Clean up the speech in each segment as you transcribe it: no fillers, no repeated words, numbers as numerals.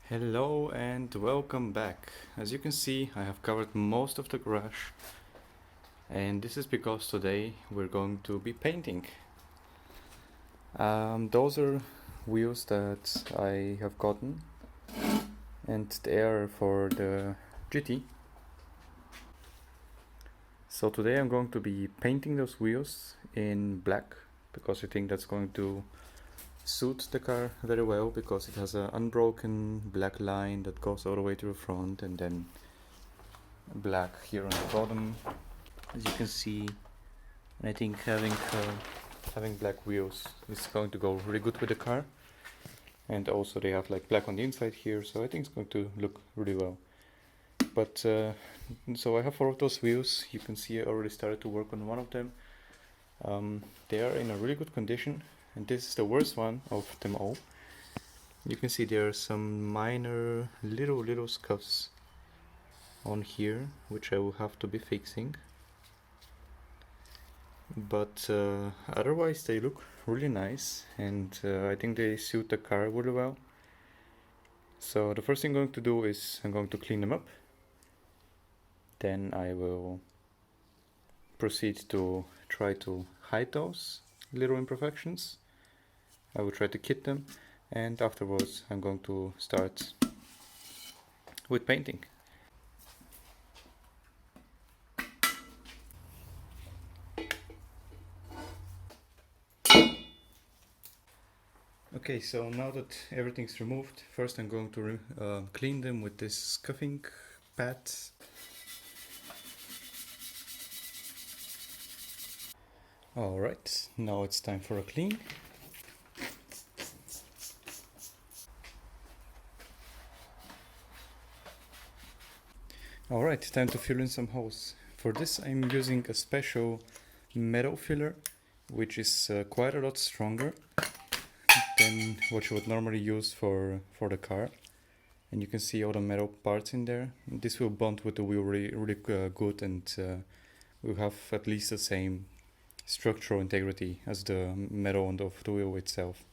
Hello and welcome back. As you can see, I have covered most of the garage, and this is because today we're going to be painting. Those are wheels that I have gotten, and they are for the GT. So today I'm going to be painting those wheels in black because I think that's going to suit the car very well, because it has an unbroken black line that goes all the way to the front, and then black here on the bottom, as you can see. And I think having black wheels is going to go really good with the car, and also they have like black on the inside here, so I think it's going to look really well. But so I have 4 of those wheels. You can see I already started to work on one of them. They are in a really good condition, and this is the worst one of them all. You can see there are some minor little scuffs on here, which I will have to be fixing. But otherwise they look really nice, and I think they suit the car really well. So the first thing I'm going to do is I'm going to clean them up. Then I will proceed to try to hide those little imperfections. I will try to kit them, and afterwards I'm going to start with painting. Okay, so now that everything's removed, first I'm going to clean them with this scuffing pad. Alright, now it's time for a clean. Alright, time to fill in some holes. For this I'm using a special metal filler, which is quite a lot stronger than what you would normally use for the car. And you can see all the metal parts in there. This will bond with the wheel really good, and will have at least the same structural integrity as the metal of the wheel itself.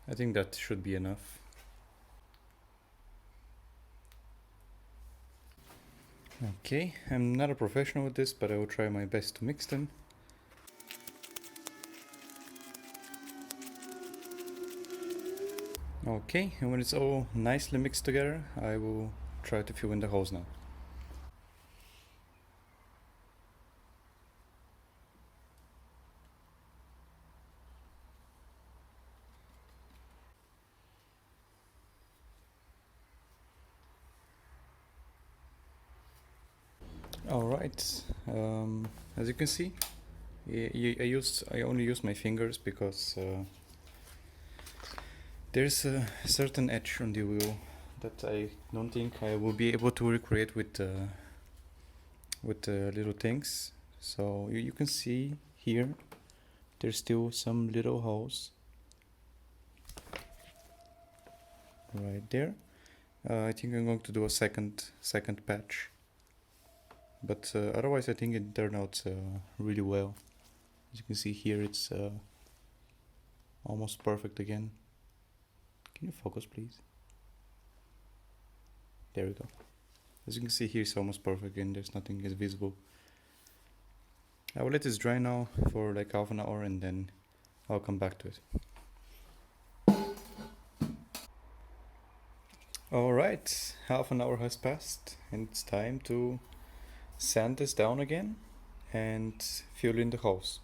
I think that should be enough. Okay, I'm not a professional with this, but I will try my best to mix them. Okay, and when it's all nicely mixed together, I will try to fill in the holes now. Alright, as you can see, I only use my fingers because there's a certain edge on the wheel that I don't think I will be able to recreate with the little things. So you can see here there's still some little holes right there. I think I'm going to do a second patch, but otherwise I think it turned out really well. As you can see here, it's almost perfect again. Can you focus, please? There we go. As you can see here, it's almost perfect and there's nothing is visible. I will let this dry now for like half an hour, and then I'll come back to it. Alright, half an hour has passed, and it's time to sand this down again and fill in the holes.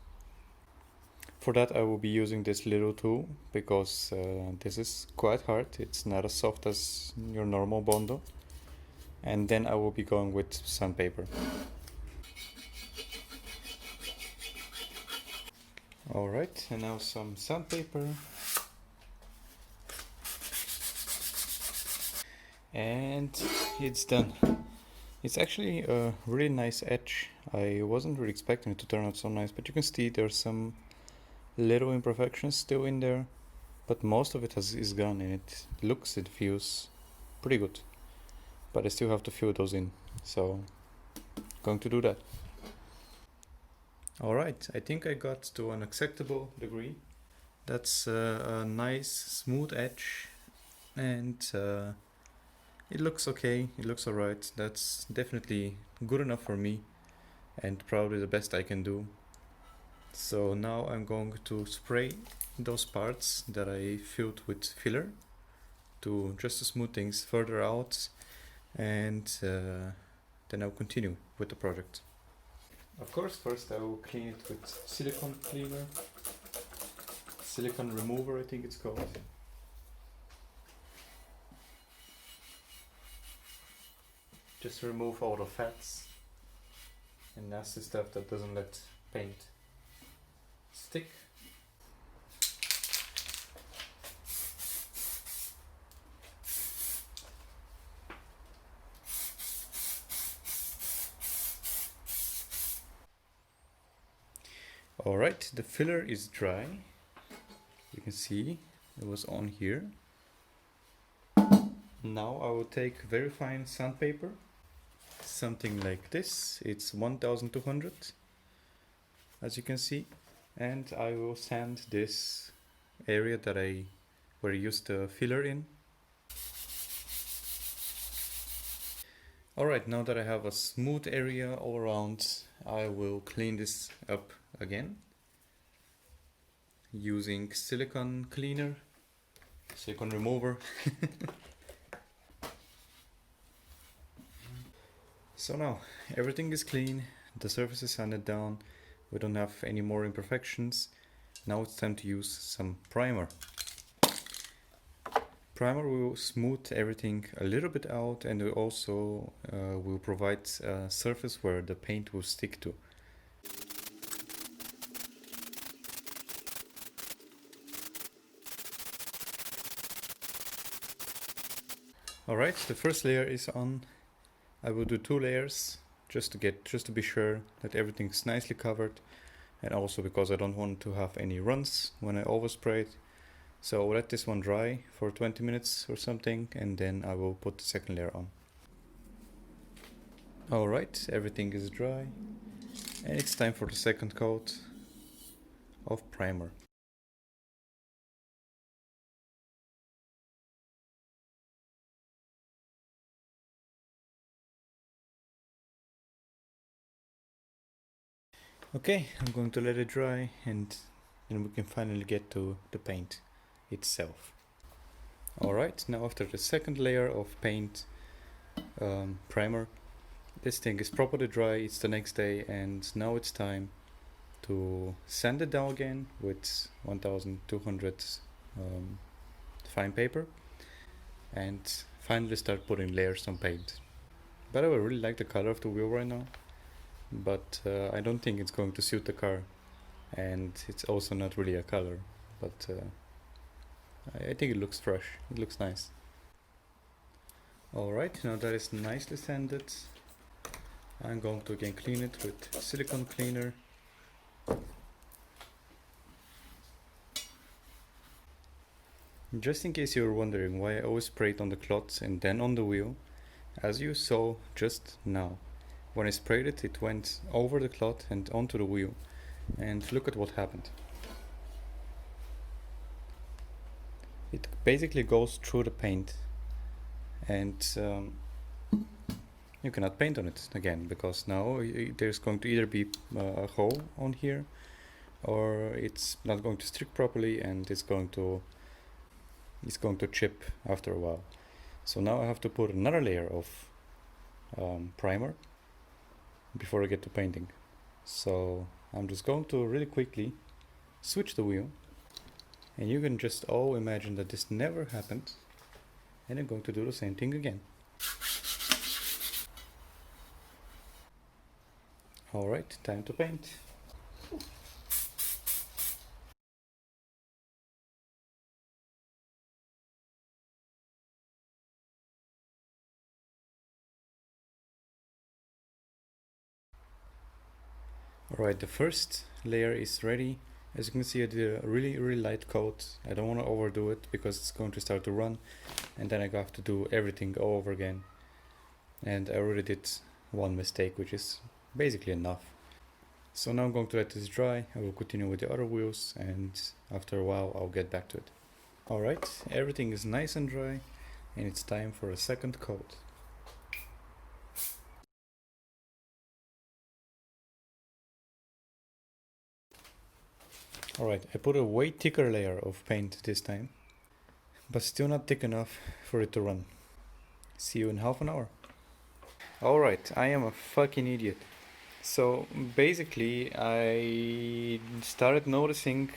For that I will be using this little tool, because this is quite hard. It's not as soft as your normal Bondo. And then I will be going with sandpaper. Alright, and now some sandpaper. And it's done. It's actually a really nice edge. I wasn't really expecting it to turn out so nice, but you can see there's some little imperfections still in there, but most of it is gone, and it feels pretty good. But I still have to fill those in, so going to do that. Alright, I think I got to an acceptable degree. That's a nice smooth edge, and it looks okay, it looks alright. That's definitely good enough for me and probably the best I can do. So now I'm going to spray those parts that I filled with filler just to smooth things further out, and then I'll continue with the project. Of course, first I will clean it with silicone cleaner, silicone remover I think it's called. Just remove all the fats and nasty stuff that doesn't let paint stick. Alright, the filler is dry. You can see it was on here. Now I will take very fine sandpaper, something like this. It's 1200, as you can see, and I will sand this area where I used the filler in. Alright, now that I have a smooth area all around, I will clean this up again using silicone cleaner, silicone remover. So now everything is clean, the surface is sanded down, we don't have any more imperfections. Now it's time to use some primer. Primer will smooth everything a little bit out, and it also will provide a surface where the paint will stick to. Alright, the first layer is on. I will do 2 layers just to be sure that everything's nicely covered, and also because I don't want to have any runs when I overspray it. So I'll let this one dry for 20 minutes or something, and then I will put the second layer on. Alright, everything is dry, and it's time for the second coat of primer. Okay, I'm going to let it dry, and then we can finally get to the paint itself. Alright, now after the second layer of paint primer, this thing is properly dry. It's the next day, and now it's time to sand it down again with 1200 fine paper, and finally start putting layers on paint. By the way, I really like the color of the wheel right now, but I don't think it's going to suit the car, and it's also not really a color, but I think it looks fresh, it looks nice. Alright, now that is nicely sanded, I'm going to again clean it with silicone cleaner. Just in case you're wondering why I always spray it on the cloth and then on the wheel, as you saw just now, when I sprayed it, it went over the cloth and onto the wheel, and look at what happened. It basically goes through the paint, and you cannot paint on it again, because now there's going to either be a hole on here, or it's not going to stick properly, and it's going to chip after a while. So now I have to put another layer of primer before I get to painting. So I'm just going to really quickly switch the wheel, and you can just all imagine that this never happened, and I'm going to do the same thing again. Alright, time to paint. Alright, the first layer is ready. As you can see, I did a really light coat. I don't want to overdo it because it's going to start to run, and then I have to do everything all over again. And I already did one mistake, which is basically enough. So now I'm going to let this dry. I will continue with the other wheels, and after a while I'll get back to it. Alright, everything is nice and dry, and it's time for a second coat. Alright, I put a way thicker layer of paint this time, but still not thick enough for it to run. See you in half an hour. Alright, I am a fucking idiot. So basically I started noticing,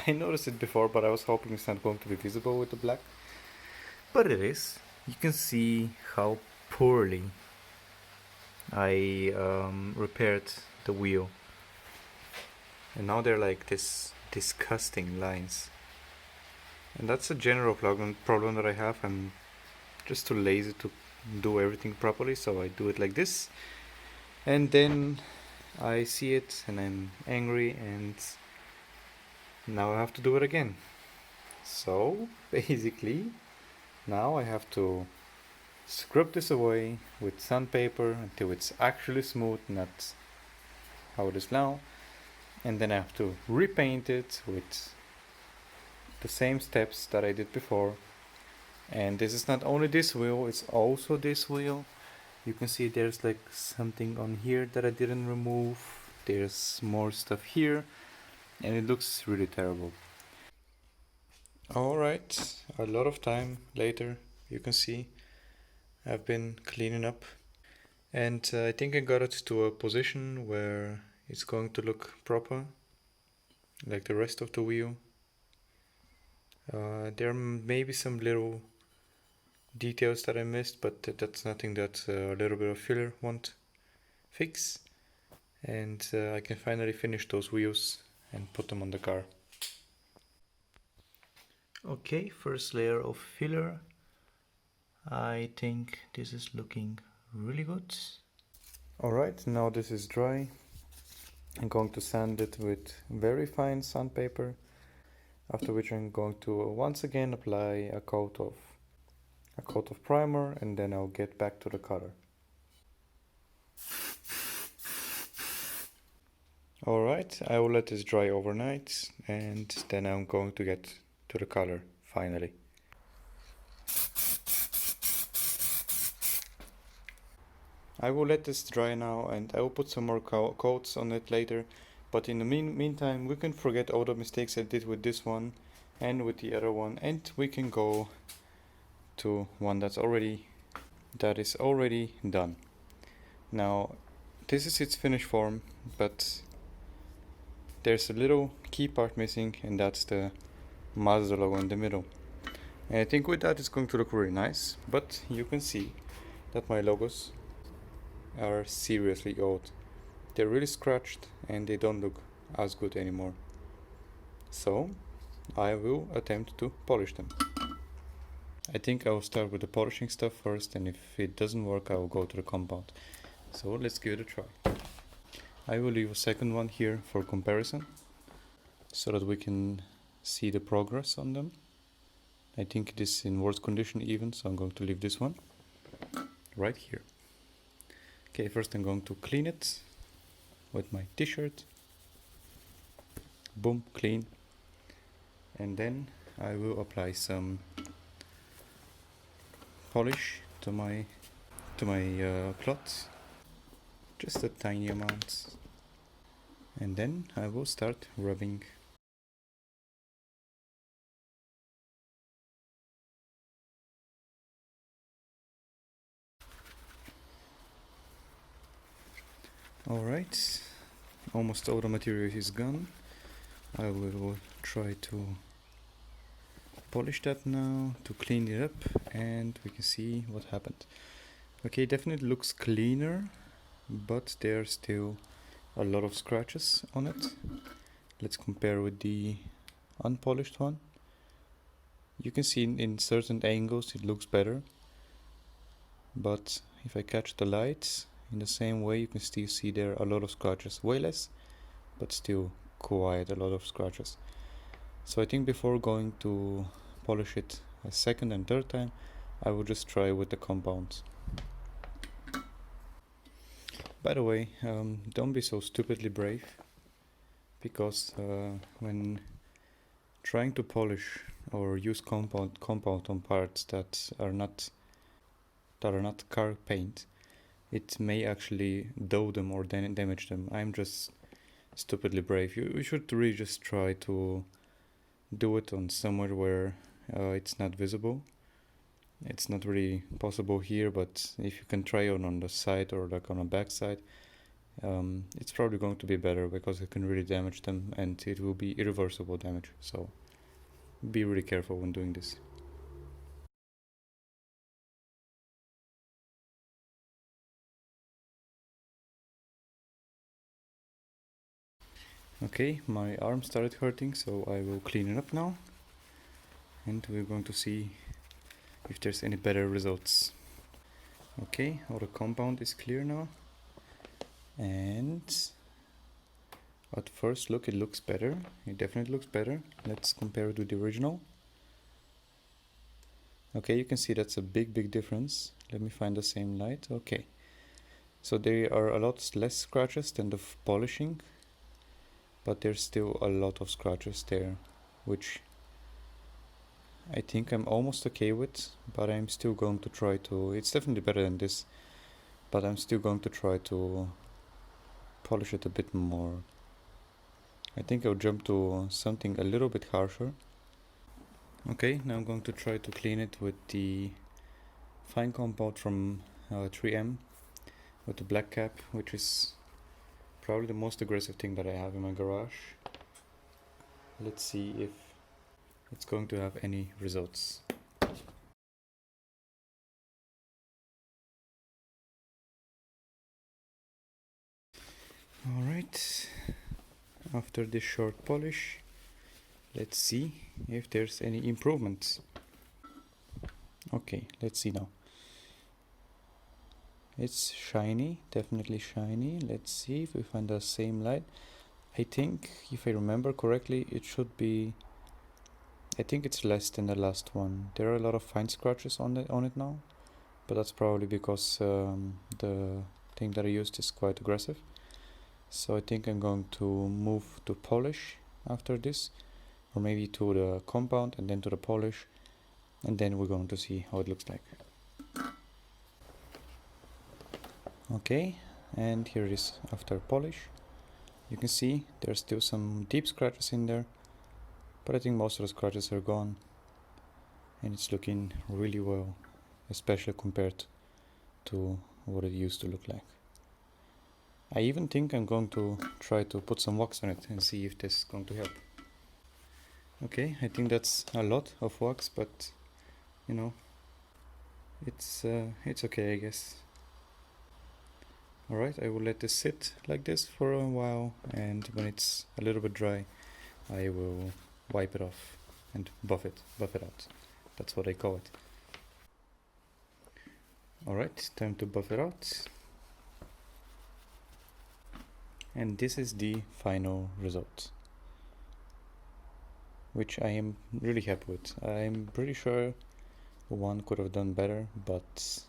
I noticed it before, but I was hoping it's not going to be visible with the black. But it is. You can see how poorly I repaired the wheel. And now they're like this disgusting lines. And that's a general problem that I have. I'm just too lazy to do everything properly, so I do it like this. And then I see it and I'm angry, and now I have to do it again. So basically now I have to scrub this away with sandpaper until it's actually smooth, not how it is now. And then I have to repaint it with the same steps that I did before. And this is not only this wheel, it's also this wheel. You can see there's like something on here that I didn't remove. There's more stuff here, and it looks really terrible. Alright, a lot of time later, you can see I've been cleaning up. And I think I got it to a position where it's going to look proper, like the rest of the wheel. There may be some little details that I missed, but that's nothing that a little bit of filler won't fix. And I can finally finish those wheels and put them on the car. Okay, first layer of filler. I think this is looking really good. Alright, now this is dry. I'm going to sand it with very fine sandpaper, after which I'm going to once again apply a coat of primer, and then I'll get back to the color. Alright, I will let this dry overnight, and then I'm going to get to the color finally. I will let this dry now, and I will put some more coats on it later. But in the meantime, we can forget all the mistakes I did with this one and with the other one, and we can go to one that is already done. Now, this is its finished form, but there's a little key part missing, and that's the Mazda logo in the middle. And I think with that it's going to look really nice, but you can see that my logos are seriously old. They're really scratched and they don't look as good anymore. So I will attempt to polish them. I think I will start with the polishing stuff first, and if it doesn't work I will go to the compound. So let's give it a try. I will leave a second one here for comparison, so that we can see the progress on them. I think it is in worse condition even, so I'm going to leave this one right here. Okay, first I'm going to clean it with my t-shirt. Boom, clean. And then I will apply some polish to my cloth, just a tiny amount. And then I will start rubbing. Alright, almost all the material is gone. I will try to polish that now to clean it up, and we can see what happened. Okay, definitely looks cleaner, but there are still a lot of scratches on it. Let's compare with the unpolished one. You can see in certain angles it looks better, but if I catch the lights in the same way, you can still see there are a lot of scratches. Way less, but still quite a lot of scratches. So I think before going to polish it a second and third time, I will just try with the compound. By the way, don't be so stupidly brave, because when trying to polish or use compound on parts that are not car paint, it may actually dull them or damage them. I'm just stupidly brave. You should really just try to do it on somewhere where it's not visible. It's not really possible here, but if you can try it on the side or like on the back side, it's probably going to be better, because it can really damage them and it will be irreversible damage. So be really careful when doing this. Okay, my arm started hurting, so I will clean it up now, and we're going to see if there's any better results. Okay, all the compound is clear now, and at first look it looks better. It definitely looks better. Let's compare it with the original. Okay, you can see that's a big difference. Let me find the same light. Okay, so there are a lot less scratches than the polishing, but there's still a lot of scratches there, which I think I'm almost okay with, but I'm still going to try to, it's definitely better than this, but I'm still going to try to polish it a bit more. I think I'll jump to something a little bit harsher. Okay, now I'm going to try to clean it with the fine compound from 3M with the black cap, which is probably the most aggressive thing that I have in my garage. Let's see if it's going to have any results. Alright, after this short polish, let's see if there's any improvements. Okay, let's see now. It's shiny, definitely shiny. Let's see if we find the same light. I think, if I remember correctly, it should be, I think it's less than the last one. There are a lot of fine scratches on it now, but that's probably because the thing that I used is quite aggressive. So I think I'm going to move to polish after this, or maybe to the compound and then to the polish, and then we're going to see how it looks like. Okay, and here it is after polish. You can see there's still some deep scratches in there, but I think most of the scratches are gone, and it's looking really well, especially compared to what it used to look like. I even think I'm going to try to put some wax on it and see if this is going to help. Okay, I think that's a lot of wax, but you know, it's okay, I guess. Alright, I will let this sit like this for a while, and when it's a little bit dry, I will wipe it off and buff it out. That's what I call it. Alright, time to buff it out. And this is the final result, which I am really happy with. I'm pretty sure one could have done better, but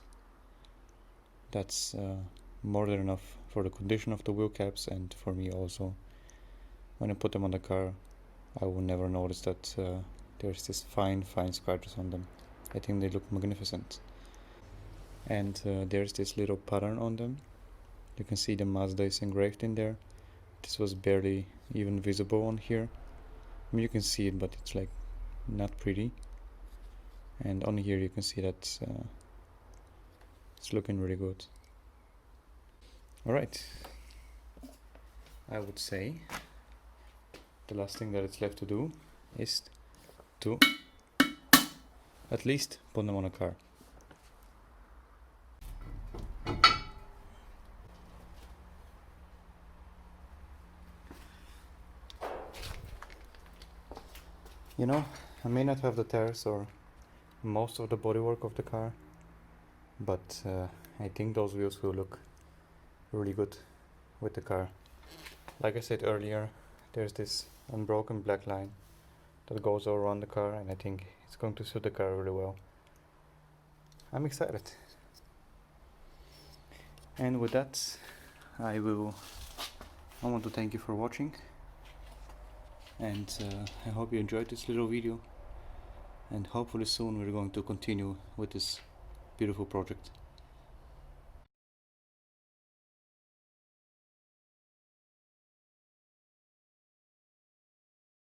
that's more than enough for the condition of the wheel caps, and for me also. When I put them on the car, I will never notice that there's this fine scratches on them. I think they look magnificent. And there's this little pattern on them. You can see the Mazda is engraved in there. This was barely even visible on here. I mean, you can see it, but it's like not pretty. And on here you can see that it's looking really good. Alright, I would say the last thing that it's left to do is to at least put them on a car. You know, I may not have the tires or most of the bodywork of the car, but I think those wheels will look really good with the car. Like I said earlier, there's this unbroken black line that goes all around the car, and I think it's going to suit the car really well. I'm excited. And with that, I want to thank you for watching, and I hope you enjoyed this little video, and hopefully soon we're going to continue with this beautiful project.